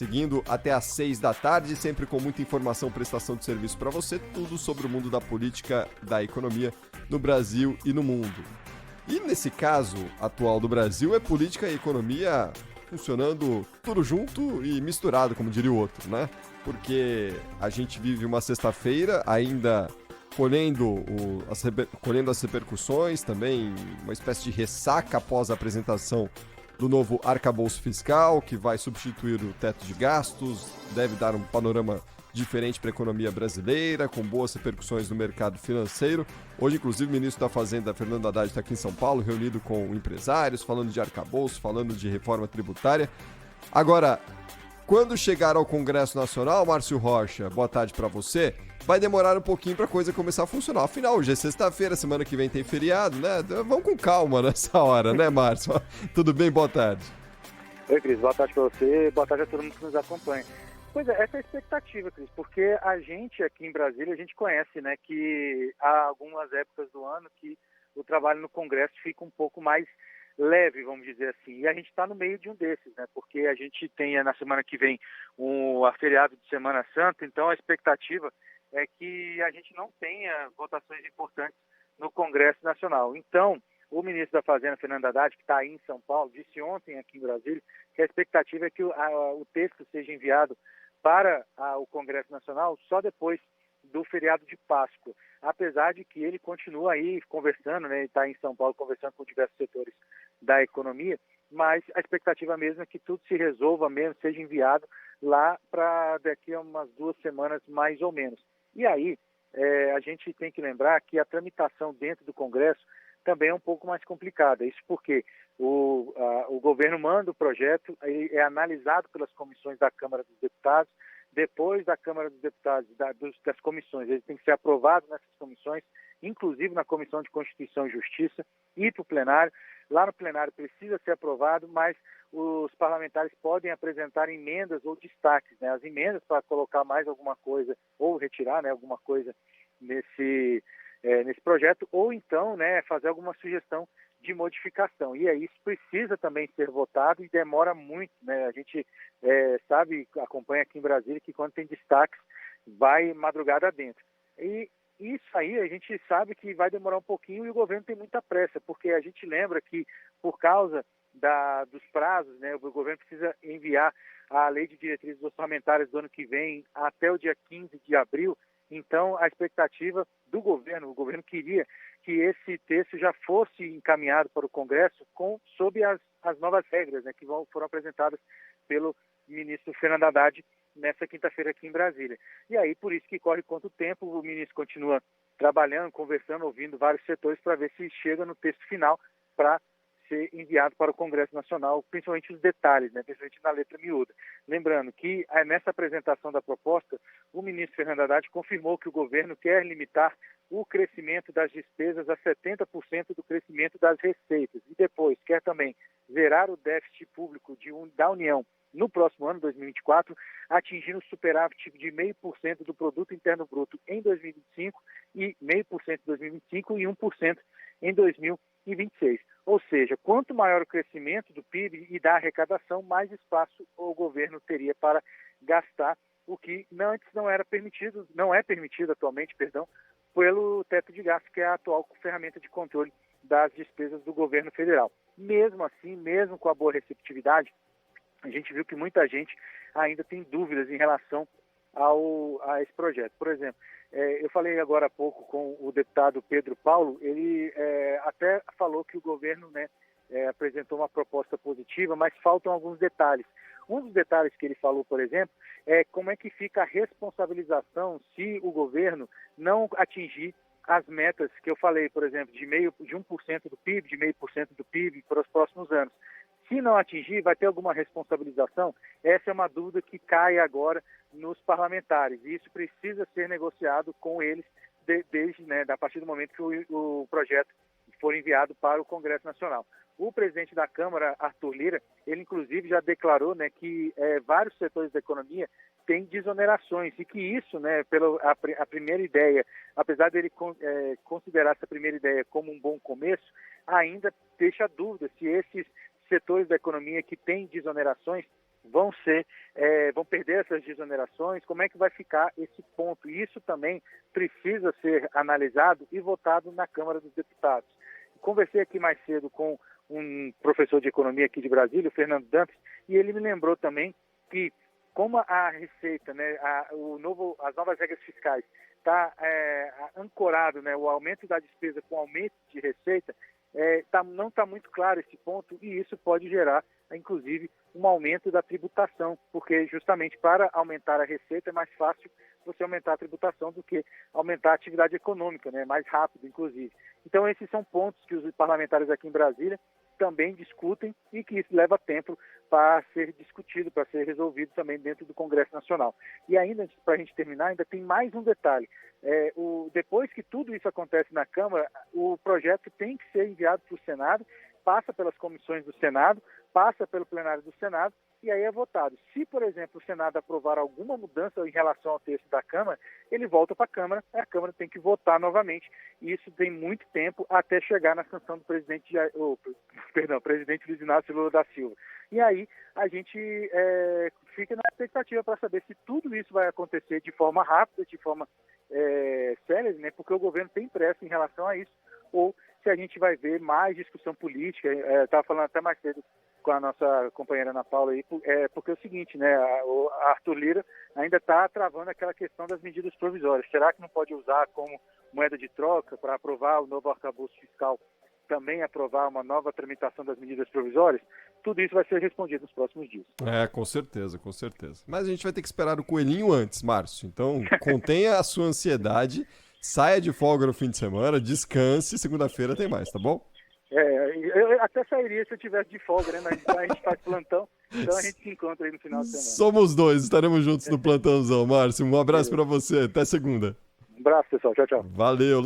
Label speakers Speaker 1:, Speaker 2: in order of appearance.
Speaker 1: seguindo até às 6 da tarde, sempre com muita informação, prestação de serviço para você, tudo sobre o mundo da política, da economia no Brasil e no mundo. E nesse caso atual do Brasil, é política e economia funcionando tudo junto e misturado, como diria o outro, né? Porque a gente vive uma sexta-feira ainda colhendo as repercussões, também uma espécie de ressaca após a apresentação do novo arcabouço fiscal, que vai substituir o teto de gastos, deve dar um panorama diferente para a economia brasileira, com boas repercussões no mercado financeiro. Hoje, inclusive, o ministro da Fazenda, Fernando Haddad, está aqui em São Paulo, reunido com empresários, falando de arcabouço, falando de reforma tributária. Agora, quando chegar ao Congresso Nacional, Márcio Rocha, boa tarde para você, vai demorar um pouquinho para a coisa começar a funcionar. Afinal, hoje é sexta-feira, semana que vem tem feriado, né? Vamos com calma nessa hora, né, Márcio? Tudo bem? Boa tarde.
Speaker 2: Oi, Cris. Boa tarde para você. Boa tarde a todo mundo que nos acompanha. Pois é, essa é a expectativa, Cris, porque a gente aqui em Brasília, a gente conhece, né, que há algumas épocas do ano que o trabalho no Congresso fica um pouco mais leve, vamos dizer assim. E a gente está no meio de um desses, né, porque a gente tem na semana que vem a feriado de Semana Santa, então a expectativa é que a gente não tenha votações importantes no Congresso Nacional. Então, o ministro da Fazenda, Fernando Haddad, que está aí em São Paulo, disse ontem aqui em Brasília que a expectativa é que o texto seja enviado para o Congresso Nacional só depois do feriado de Páscoa, apesar de que ele continua aí conversando, né, ele está em São Paulo conversando com diversos setores da economia, mas a expectativa mesmo é que tudo se resolva mesmo, seja enviado lá para daqui a umas 2 semanas mais ou menos. E aí, a gente tem que lembrar que a tramitação dentro do Congresso também é um pouco mais complicada. Isso porque o governo manda o projeto, ele é analisado pelas comissões da Câmara dos Deputados, depois da Câmara dos Deputados, das comissões, ele tem que ser aprovado nessas comissões, inclusive na Comissão de Constituição e Justiça, e para o plenário. Lá no plenário precisa ser aprovado, mas os parlamentares podem apresentar emendas ou destaques, né? As emendas para colocar mais alguma coisa ou retirar, né, alguma coisa nesse projeto, ou então, né, fazer alguma sugestão de modificação. E aí isso precisa também ser votado e demora muito, né? A gente acompanha aqui em Brasília que quando tem destaques vai madrugada dentro. E isso aí a gente sabe que vai demorar um pouquinho e o governo tem muita pressa, porque a gente lembra que por causa dos prazos, né, o governo precisa enviar a Lei de Diretrizes Orçamentárias do ano que vem até o dia 15 de abril. Então, a expectativa do governo, o governo queria que esse texto já fosse encaminhado para o Congresso sob as novas regras, né, que foram apresentadas pelo ministro Fernando Haddad nessa quinta-feira aqui em Brasília. E aí, por isso que corre quanto tempo, o ministro continua trabalhando, conversando, ouvindo vários setores para ver se chega no texto final para ser enviado para o Congresso Nacional, principalmente os detalhes, né, principalmente na letra miúda. Lembrando que nessa apresentação da proposta, o ministro Fernando Haddad confirmou que o governo quer limitar o crescimento das despesas a 70% do crescimento das receitas e depois quer também zerar o déficit público da União no próximo ano, 2024, atingindo o superávit de 0,5% do produto interno bruto em 2025 e 0,5% em 2025 e 1% em 2026. Ou seja, quanto maior o crescimento do PIB e da arrecadação, mais espaço o governo teria para gastar, o que antes não é permitido atualmente, pelo teto de gastos, que é a atual ferramenta de controle das despesas do governo federal. Mesmo assim, mesmo com a boa receptividade, a gente viu que muita gente ainda tem dúvidas em relação a esse projeto. Por exemplo, eu falei agora há pouco com o deputado Pedro Paulo, ele até falou que o governo, né, apresentou uma proposta positiva, mas faltam alguns detalhes. Um dos detalhes que ele falou, por exemplo, é como é que fica a responsabilização se o governo não atingir as metas que eu falei, por exemplo, de 1% do PIB, de 0,5% do PIB para os próximos anos. Se não atingir, vai ter alguma responsabilização? Essa é uma dúvida que cai agora nos parlamentares. E isso precisa ser negociado com eles a partir do momento que o projeto for enviado para o Congresso Nacional. O presidente da Câmara, Arthur Lira, ele inclusive já declarou, né, que vários setores da economia têm desonerações e que isso, né, a primeira ideia, apesar dele considerar essa primeira ideia como um bom começo, ainda deixa dúvida se esses setores da economia que têm desonerações vão perder essas desonerações, como é que vai ficar esse ponto? E isso também precisa ser analisado e votado na Câmara dos Deputados. Conversei aqui mais cedo com um professor de economia aqui de Brasília, o Fernando Dantas, e ele me lembrou também que, como a Receita, né, as novas regras fiscais, está ancorado, né, o aumento da despesa com o aumento de receita, não está muito claro esse ponto, e isso pode gerar, inclusive, um aumento da tributação, porque justamente para aumentar a receita é mais fácil você aumentar a tributação do que aumentar a atividade econômica, né, mais rápido, inclusive. Então, esses são pontos que os parlamentares aqui em Brasília também discutem e que isso leva tempo para ser discutido, para ser resolvido também dentro do Congresso Nacional. E ainda, para a gente terminar, ainda tem mais um detalhe. Depois que tudo isso acontece na Câmara, o projeto tem que ser enviado para o Senado, passa pelas comissões do Senado, passa pelo plenário do Senado e aí é votado. Se, por exemplo, o Senado aprovar alguma mudança em relação ao texto da Câmara, ele volta para a Câmara tem que votar novamente. E isso tem muito tempo até chegar na sanção do presidente Luiz Inácio Lula da Silva. E aí a gente fica na expectativa para saber se tudo isso vai acontecer de forma rápida, de forma séria, né? Porque o governo tem pressa em relação a isso, ou se a gente vai ver mais discussão política. Estava falando até mais cedo com a nossa companheira Ana Paula aí, porque é o seguinte, né, o Arthur Lira ainda está travando aquela questão das medidas provisórias. Será que não pode usar como moeda de troca para aprovar o novo arcabouço fiscal, também aprovar uma nova tramitação das medidas provisórias? Tudo isso vai ser respondido nos próximos dias.
Speaker 1: Com certeza, com certeza. Mas a gente vai ter que esperar o coelhinho antes, Márcio. Então, contenha a sua ansiedade, saia de folga no fim de semana, descanse, segunda-feira tem mais, tá bom?
Speaker 2: Eu até sairia se eu tivesse de folga, né? Mas a gente faz plantão, então a gente se encontra aí no final de semana.
Speaker 1: Somos dois, estaremos juntos no plantãozão, Márcio. Um abraço pra você, até segunda.
Speaker 2: Um abraço, pessoal. Tchau, tchau.
Speaker 1: Valeu.